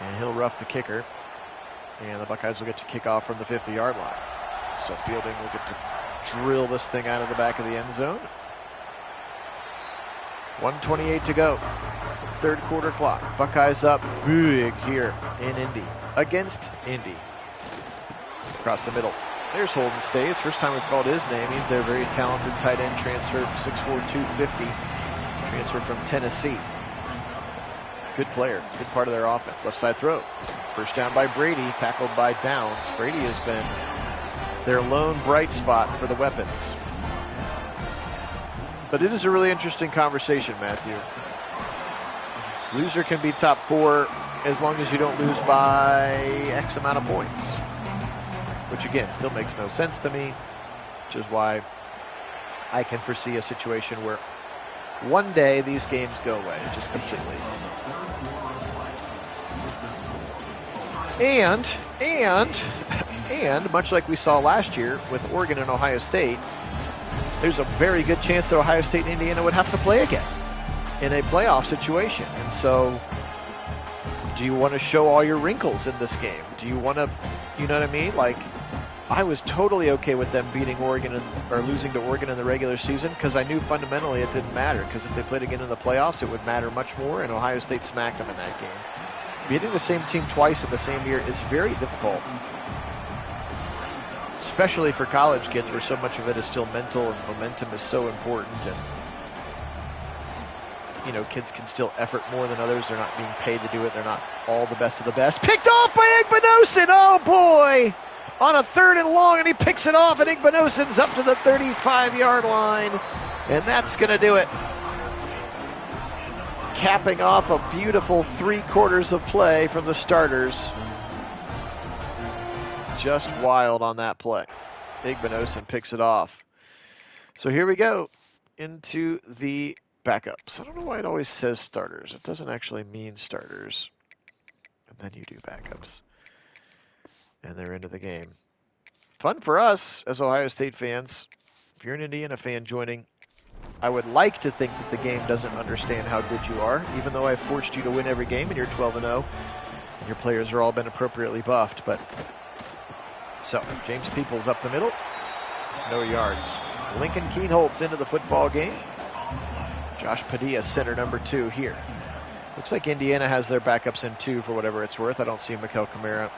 And he'll rough the kicker. And the Buckeyes will get to kick off from the 50-yard line. So Fielding will get to drill this thing out of the back of the end zone. 1:28 to go. Third quarter clock. Buckeyes up big here in Indy. Against Indy. Across the middle. There's Holden Stays. First time we've called his name. He's their very talented tight end transfer, 6'4", 250. Transfer from Tennessee. Good player, good part of their offense. Left side throw. First down by Brady, tackled by Downs. Brady has been their lone bright spot for the weapons. But it is a really interesting conversation, Matthew. Loser can be top 4 as long as you don't lose by X amount of points. Which, again, still makes no sense to me, which is why I can foresee a situation where one day these games go away, just completely. And much like we saw last year with Oregon and Ohio State, there's a very good chance that Ohio State and Indiana would have to play again in a playoff situation. And so, do you want to show all your wrinkles in this game? Do you want to, you know what I mean? Like, I was totally okay with them beating Oregon or losing to Oregon in the regular season because I knew fundamentally it didn't matter, because if they played again in the playoffs, it would matter much more, and Ohio State smacked them in that game. Beating the same team twice in the same year is very difficult, especially for college kids where so much of it is still mental and momentum is so important, and you know, kids can still effort more than others. They're not being paid to do it. They're not all the best of the best. Picked off by Igbinosun. Oh boy! On a 3rd and long, and he picks it off, and Igbinosun's up to the 35-yard line, and that's going to do it. Capping off a beautiful 3 quarters of play from the starters. Just wild on that play. Igbinosun picks it off. So here we go into the backups. I don't know why it always says starters. It doesn't actually mean starters. And then you do backups. And they're into the game. Fun for us as Ohio State fans. If you're an Indiana fan joining, I would like to think that the game doesn't understand how good you are, even though I've forced you to win every game and you're 12-0, and your players are all been appropriately buffed. But so James Peoples up the middle, no yards. Lincoln Keenholtz into the football game. Josh Padilla, center number 2 here. Looks like Indiana has their backups in 2 for whatever it's worth. I don't see Mikel Kamara,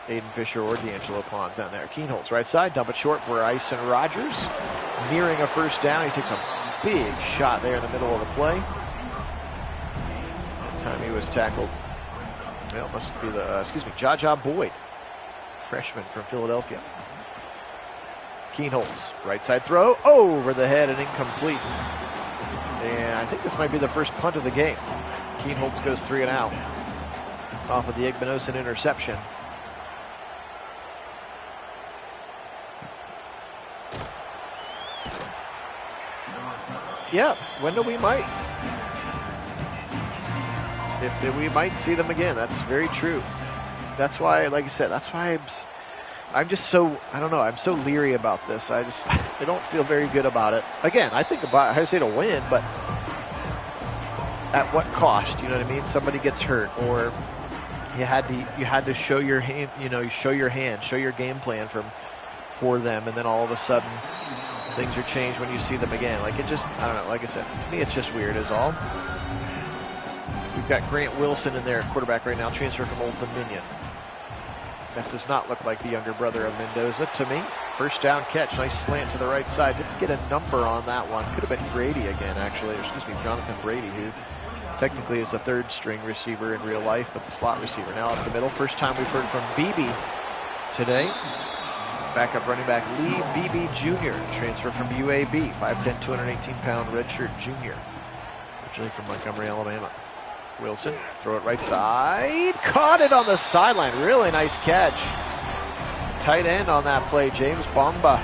Aiden Fisher, or D'Angelo Pons down there. Keenholtz right side, dump it short. Bryson Rogers nearing a first down. He takes a big shot there in the middle of the play. That time he was tackled. Well, must be the, Jaja Boyd, freshman from Philadelphia. Keenholtz, right side throw, over the head and incomplete. And I think this might be the first punt of the game. Keenholtz goes 3 and out off of the Igbinosun interception. Yeah, we might. If we might see them again. That's very true. That's why, like I said, that's why I'm just so, I don't know, I'm so leery about this. I don't feel very good about it. Again, I think about Ohio State will win, but at what cost? You know what I mean? Somebody gets hurt, or you had to show your hand, show your game plan for them, and then all of a sudden things are changed when you see them again. Like, it just, I don't know, like I said, to me it's just weird is all. We've got Grant Wilson in there at quarterback right now, transfer from Old Dominion. That does not look like the younger brother of Mendoza to me. First down catch, nice slant to the right side. Didn't get a number on that one. Could have been Grady again, actually. Jonathan Brady, who technically is a 3rd string receiver in real life, but the slot receiver now up the middle. First time we've heard from Beebe today. Backup running back Lee Beebe Jr., transfer from UAB, 5'10", 218-pound redshirt junior, originally from Montgomery, Alabama. Wilson, throw it right side, caught it on the sideline. Really nice catch. Tight end on that play, James Bamba.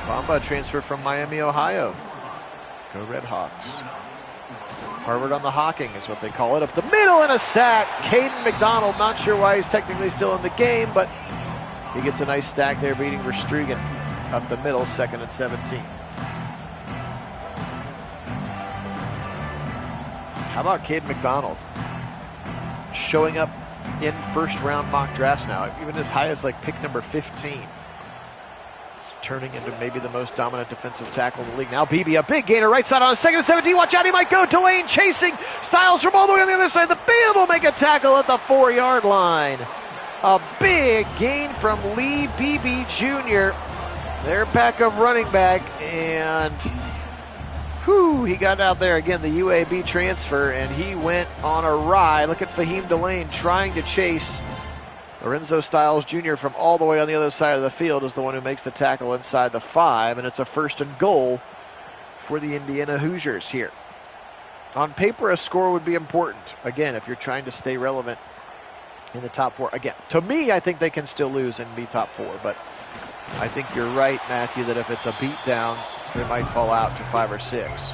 Bamba, transfer from Miami, Ohio. Go Red Hawks. Harvard on the Hawking is what they call it. Up the middle and a sack. Caden McDonald, not sure why he's technically still in the game, but he gets a nice stack there, beating Verstegen up the middle, 2nd and 17. How about Caden McDonald showing up in first-round mock drafts now, even as high as like pick number 15. He's turning into maybe the most dominant defensive tackle in the league. Now Beebe, a big gainer, right side on a 2nd and 17. Watch out, he might go. Delane chasing. Styles from all the way on the other side of the field will make a tackle at the 4-yard line. A big gain from Lee Beebe Jr., their backup running back, and he got out there again, the UAB transfer, and he went on a ride. Look at Fahim Delane trying to chase Lorenzo Stiles Jr. from all the way on the other side of the field is the one who makes the tackle inside the 5, and it's a 1st and goal for the Indiana Hoosiers here. On paper, a score would be important. Again, if you're trying to stay relevant in the top 4. Again, to me, I think they can still lose and be top 4, but I think you're right, Matthew, that if it's a beatdown, they might fall out to 5 or 6.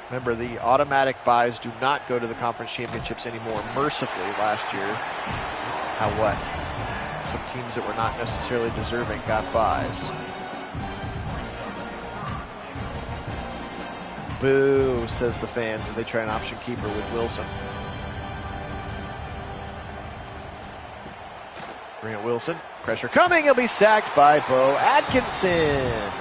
Remember, the automatic buys do not go to the conference championships anymore. Mercifully, last year, some teams that were not necessarily deserving got buys. Boo, says the fans as they try an option keeper with Wilson. Grant Wilson, pressure coming, he'll be sacked by Bo Atkinson.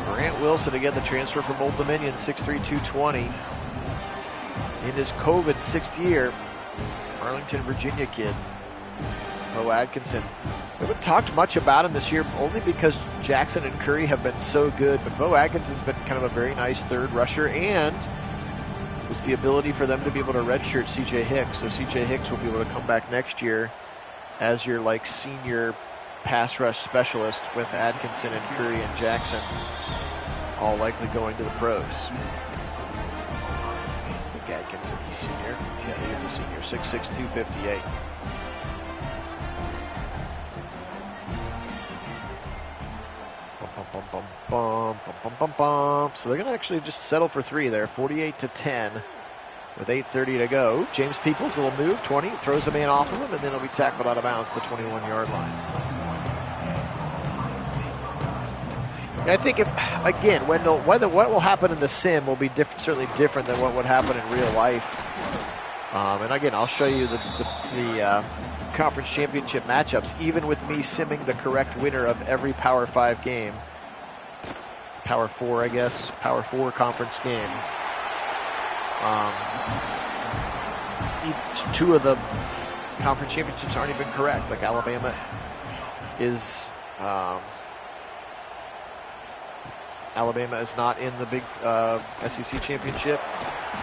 Grant Wilson, again, the transfer from Old Dominion, 6'3", 220. In his COVID 6th year, Arlington, Virginia kid, Bo Atkinson. We haven't talked much about him this year, only because Jackson and Curry have been so good, but Bo Atkinson's been kind of a very nice third rusher, and was the ability for them to be able to redshirt C.J. Hicks. So C.J. Hicks will be able to come back next year as your senior pass rush specialist, with Atkinson and Curry and Jackson all likely going to the pros. I think Atkinson's a senior. Yeah, he is a senior. 6'6", 258. So they're going to actually just settle for 3 there. 48-10 with 8:30 to go. James Peoples, a little move, 20, throws a man off of him, and then he'll be tackled out of bounds at the 21-yard line. I think what will happen in the sim will be certainly different than what would happen in real life. And again, I'll show you the conference championship matchups, even with me simming the correct winner of every Power 5 game. Power 4, I guess. Power 4 conference game. Two of the conference championships aren't even correct. Like Alabama is not in the big SEC championship,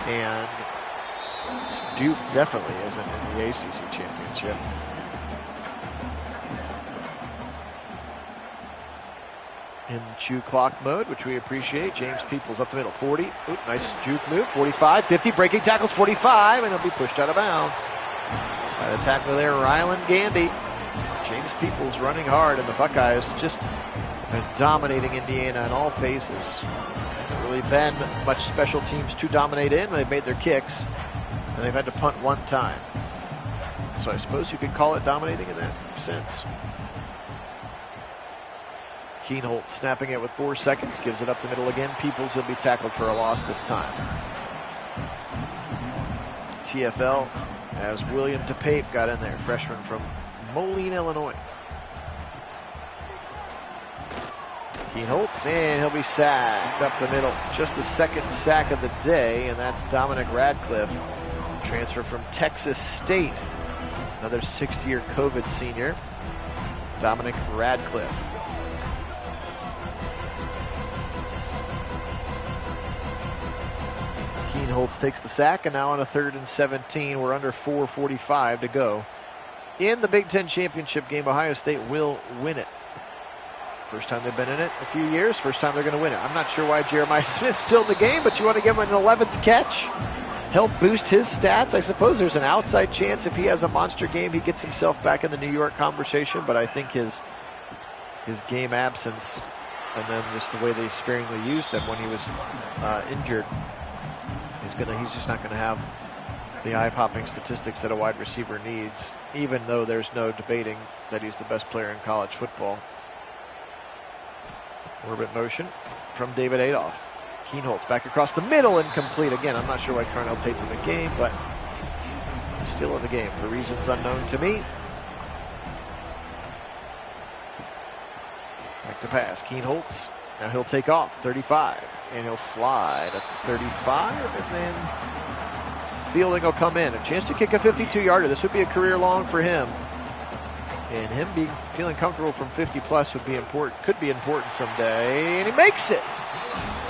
and Duke definitely isn't in the ACC championship. In chew clock mode, which we appreciate. James Peoples up the middle, 40. Oop, nice juke move, 45, 50, breaking tackles, 45, and he'll be pushed out of bounds. By the tackle there, Ryland Gandy. James Peoples running hard, and the Buckeyes just been dominating Indiana in all phases. Hasn't really been much special teams to dominate in. They've made their kicks, and they've had to punt 1 time. So I suppose you could call it dominating in that sense. Keenholt snapping it with 4 seconds, gives it up the middle again. Peoples will be tackled for a loss this time. TFL as William DePape got in there, freshman from Moline, Illinois. Keenholtz, and he'll be sacked up the middle. Just the 2nd sack of the day, and that's Dominic Radcliffe, transfer from Texas State. Another 6th-year COVID senior, Dominic Radcliffe. Keenholtz takes the sack, and now on a 3rd and 17. We're under 4:45 to go. In the Big Ten championship game, Ohio State will win it. First time they've been in it in a few years. First time they're going to win it. I'm not sure why Jeremiah Smith's still in the game, but you want to give him an 11th catch? Help boost his stats. I suppose there's an outside chance if he has a monster game, he gets himself back in the New York conversation, but I think his game absence and then just the way they sparingly used him when he was injured, he's just not going to have the eye-popping statistics that a wide receiver needs, even though there's no debating that he's the best player in college football. Orbit motion from David Adolph. Keenholtz back across the middle, incomplete. Again, I'm not sure why Carnell Tate's in the game, but still in the game for reasons unknown to me. Back to pass. Keenholtz. Now he'll take off, 35, and he'll slide at 35, and then fielding will come in. A chance to kick a 52-yarder. This would be a career long for him And him feeling comfortable from 50 plus would be important, could be important someday. And he makes it.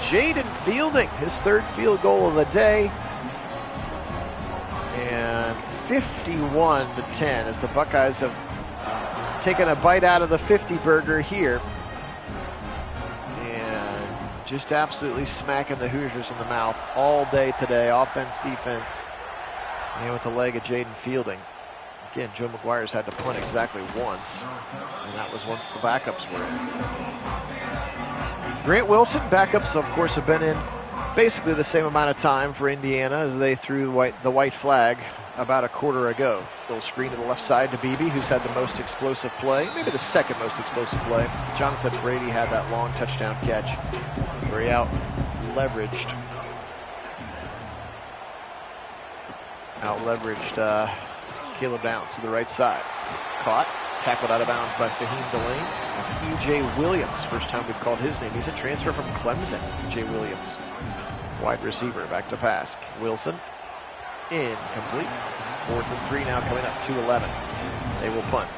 Jaden Fielding, his third field goal of the day. And 51-10 as the Buckeyes have taken a bite out of the 50 burger here. And just absolutely smacking the Hoosiers in the mouth all day today. Offense, defense, and with the leg of Jaden Fielding. Again, Joe McGuire's had to punt exactly once, and that was once the backups were in. Grant Wilson, backups, of course, have been in basically the same amount of time for Indiana as they threw the white flag about a quarter ago. Little screen to the left side to Beebe, who's had the most explosive play, maybe the second most explosive play. Jonathan Brady had that long touchdown catch where he out-leveraged Caleb Downs to the right side. Caught, tackled out of bounds by Fahim Delane. That's E.J. Williams. First time we've called his name. He's a transfer from Clemson. E.J. Williams, wide receiver, back to pass. Wilson, incomplete. 4th and 3 now coming up, 2:11. They will punt.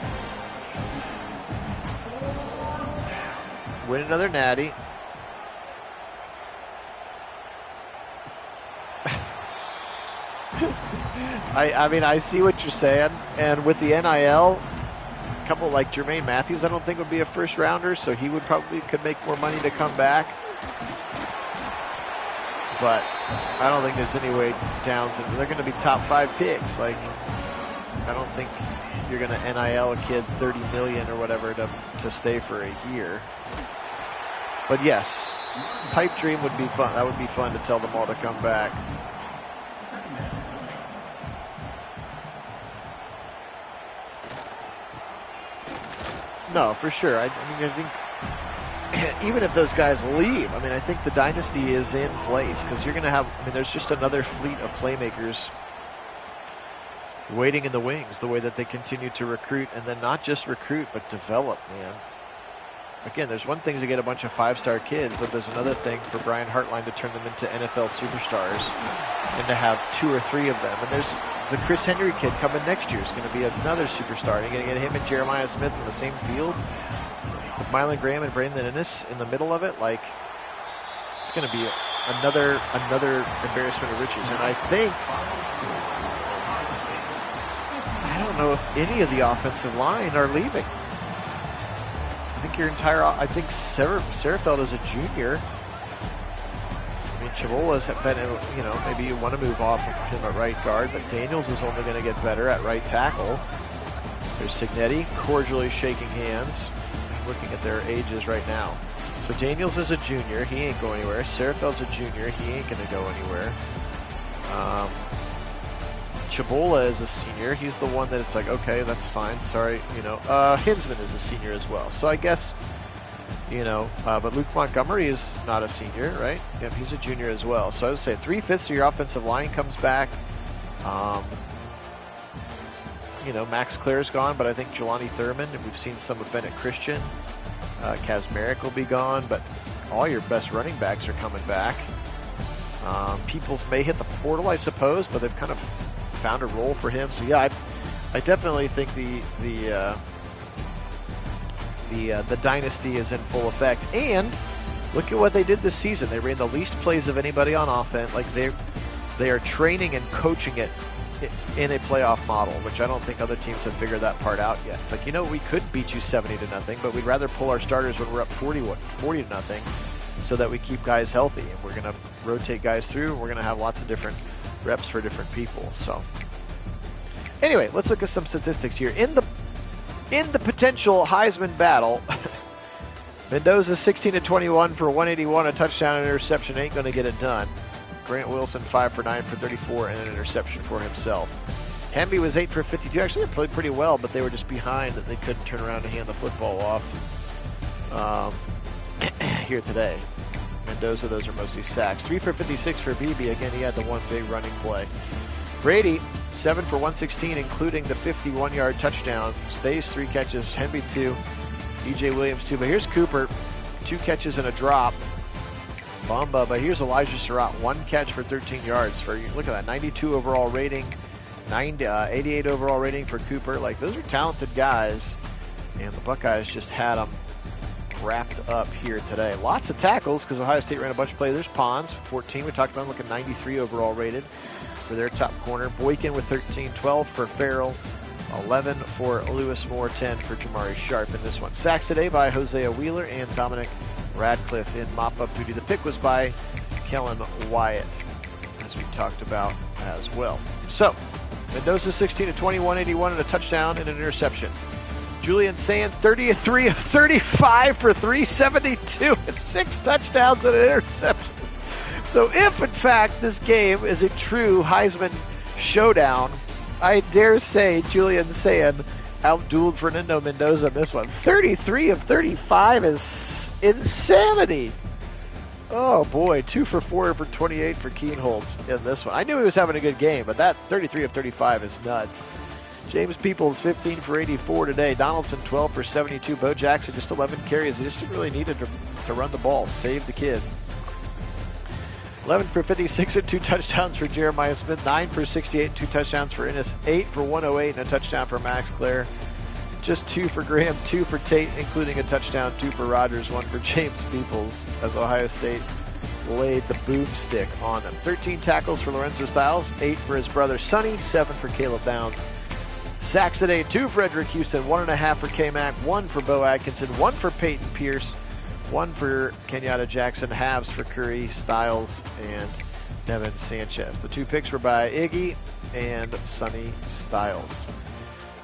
Win another natty. I mean, I see what you're saying, and with the NIL, a couple like Jermaine Matthews, I don't think would be a first rounder, so he would probably could make more money to come back. But I don't think there's any way Downs, they're going to be top 5 picks. Like, I don't think you're going to NIL a kid $30 million or whatever to stay for a year. But yes, pipe dream would be fun. That would be fun to tell them all to come back. No, for sure. I think even if those guys leave, I mean, I think the dynasty is in place because you're going to have, I mean, there's just another fleet of playmakers waiting in the wings, the way that they continue to recruit, and then not just recruit, but develop, man. Again, there's one thing to get a bunch of 5-star kids, but there's another thing for Brian Hartline to turn them into NFL superstars and to have 2 or 3 of them. And there's the Chris Henry kid coming next year is going to be another superstar. You're going to get him and Jeremiah Smith in the same field with Mylan Graham and Brandon Ennis in the middle of it. Like, it's going to be another embarrassment of riches. And I think, I don't know if any of the offensive line are leaving. I think I think Serafeld is a junior. I mean, Chabola's been, maybe you want to move off of him at right guard, but Daniels is only going to get better at right tackle. There's Signetti cordially shaking hands. I'm looking at their ages right now. So Daniels is a junior. He ain't going anywhere. Serafeld's a junior. He ain't going to go anywhere. Chabola is a senior. He's the one that it's like, okay, that's fine. Sorry, Hinsman is a senior as well. So I guess, but Luke Montgomery is not a senior, right? Yeah, he's a junior as well. So I would say 3/5 of your offensive line comes back. Max Clare's gone, but I think Jelani Thurman, and we've seen some of Bennett Christian. Kaz Merrick will be gone, but all your best running backs are coming back. Peoples may hit the portal, I suppose, but they've kind of found a role for him. So yeah, I definitely think the dynasty is in full effect. And look at what they did this season. They ran the least plays of anybody on offense. Like they are training and coaching it in a playoff model, which I don't think other teams have figured that part out yet. It's like, we could beat you 70-0, but we'd rather pull our starters when we're up 40-0 so that we keep guys healthy. And we're going to rotate guys through, and we're going to have lots of different reps for different people. So anyway, let's look at some statistics here. In the potential Heisman battle, Mendoza 16-21 for 181, a touchdown and interception. Ain't going to get it done. Grant Wilson 5 for 9 for 34 and an interception for himself. Hemby was 8 for 52. Actually, they played pretty well, but they were just behind that they couldn't turn around and hand the football off here today. Mendoza, those are mostly sacks. 3 for 56 for Beebe. Again, he had the one big running play. Brady, 7 for 116, including the 51-yard touchdown. Stays 3 catches. Hemby 2. E.J. Williams 2. But here's Cooper, 2 catches and a drop. Bamba, but here's Elijah Surratt, 1 catch for 13 yards. Look at that, 92 overall rating, 88 overall rating for Cooper. Like, those are talented guys. And the Buckeyes just had them wrapped up here today. Lots of tackles because Ohio State ran a bunch of plays. There's Pons, 14. We talked about him looking 93 overall rated for their top corner. Boykin with 13, 12 for Farrell, 11 for Lewis Moore, 10 for Jamari Sharp in this one. Sacks today by Hosea Wheeler and Dominic Radcliffe in mop-up duty. The pick was by Kellen Wyatt, as we talked about as well. So, Mendoza 16 to 21, 81 and a touchdown and an interception. Julian Sand 33 of 35 for 372 and 6 touchdowns and an interception. So if, in fact, this game is a true Heisman showdown, I dare say Julian Sand outdueled Fernando Mendoza in this one. 33 of 35 is insanity. Oh, boy. 2 for 4 for 28 for Keenholz in this one. I knew he was having a good game, but that 33 of 35 is nuts. James Peoples, 15 for 84 today. Donaldson, 12 for 72. Bo Jackson, just 11 carries. He just really needed to run the ball, save the kid. 11 for 56 and 2 touchdowns for Jeremiah Smith. 9 for 68 and 2 touchdowns for Ennis. 8 for 108 and a touchdown for Max Clare. Just 2 for Graham, 2 for Tate, including a touchdown, 2 for Rogers, 1 for James Peoples, as Ohio State laid the boomstick on them. 13 tackles for Lorenzo Styles, 8 for his brother Sonny, 7 for Caleb Downs. Sacks today, 2 for Edric Houston, 1.5 for K-Mac, 1 for Bo Atkinson, 1 for Peyton Pierce, 1 for Kenyatta Jackson, halves for Curry, Styles, and Devin Sanchez. The 2 picks were by Iggy and Sonny Styles.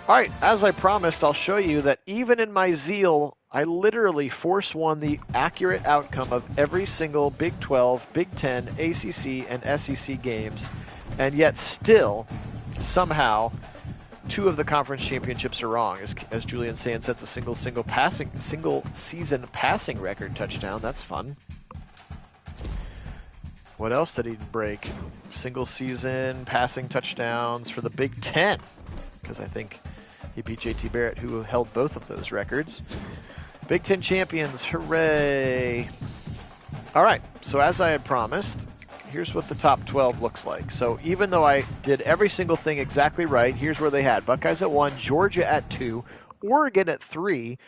All right, as I promised, I'll show you that even in my zeal, I literally force won the accurate outcome of every single Big 12, Big 10, ACC, and SEC games, and yet still, somehow, 2 of the conference championships are wrong, as Julian Sand sets a single season passing record touchdown. That's fun. What else did he break? Single season passing touchdowns for the Big 10, because I think he beat JT Barrett, who held both of those records. Big 10 champions, hooray! All right, so as I had promised, here's what the top 12 looks like. So even though I did every single thing exactly right, here's where they had Buckeyes at 1, Georgia at 2, Oregon at 3,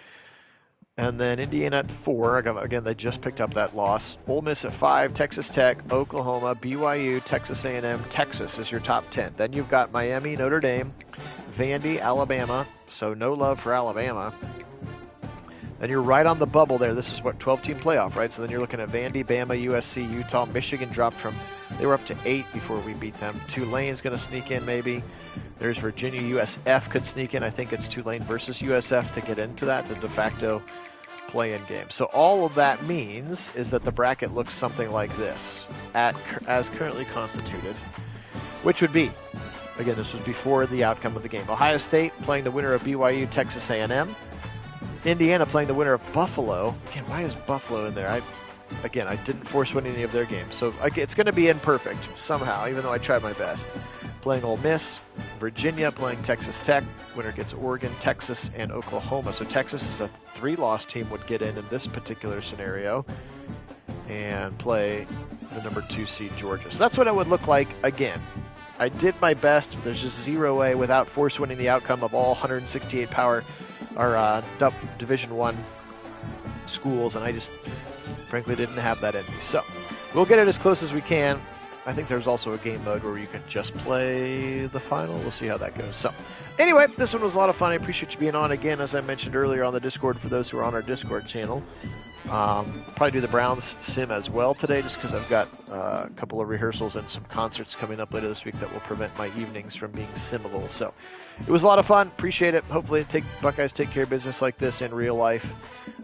and then Indiana at 4. Again, they just picked up that loss. Ole Miss at 5, Texas Tech, Oklahoma, BYU, Texas A&M, Texas is your top 10. Then you've got Miami, Notre Dame, Vandy, Alabama, so no love for Alabama. Then you're right on the bubble there. This is what, 12-team playoff, right? So then you're looking at Vandy, Bama, USC, Utah. Michigan dropped from, they were up to 8 before we beat them. Tulane's going to sneak in maybe. There's Virginia. USF could sneak in. I think it's Tulane versus USF to get into that, the de facto play-in game. So all of that means is that the bracket looks something like this, as currently constituted, which would be, again, this was before the outcome of the game. Ohio State playing the winner of BYU, Texas A&M. Indiana playing the winner of Buffalo. Again, why is Buffalo in there? I didn't force win any of their games. So it's going to be imperfect somehow, even though I tried my best. Playing Ole Miss, Virginia playing Texas Tech. Winner gets Oregon, Texas, and Oklahoma. So Texas is a 3-loss team would get in this particular scenario and play the number 2 seed Georgia. So that's what it would look like again. I did my best. There's just zero way without force winning the outcome of all 168 power or Division I schools, and I just frankly didn't have that in me. So we'll get it as close as we can. I think there's also a game mode where you can just play the final. We'll see how that goes. So anyway, this one was a lot of fun. I appreciate you being on again, as I mentioned earlier, on the Discord for those who are on our Discord channel. Probably do the Browns sim as well today, just because I've got a couple of rehearsals and some concerts coming up later this week that will prevent my evenings from being simable. So it was a lot of fun. Appreciate it. Hopefully Buckeyes take care of business like this in real life.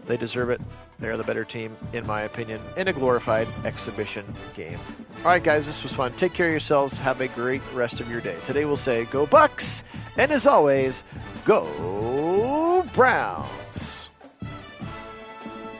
They deserve it. They're the better team, in my opinion, in a glorified exhibition game. All right, guys, this was fun. Take care of yourselves. Have a great rest of your day. Today we'll say, go Bucks, and as always, go Browns.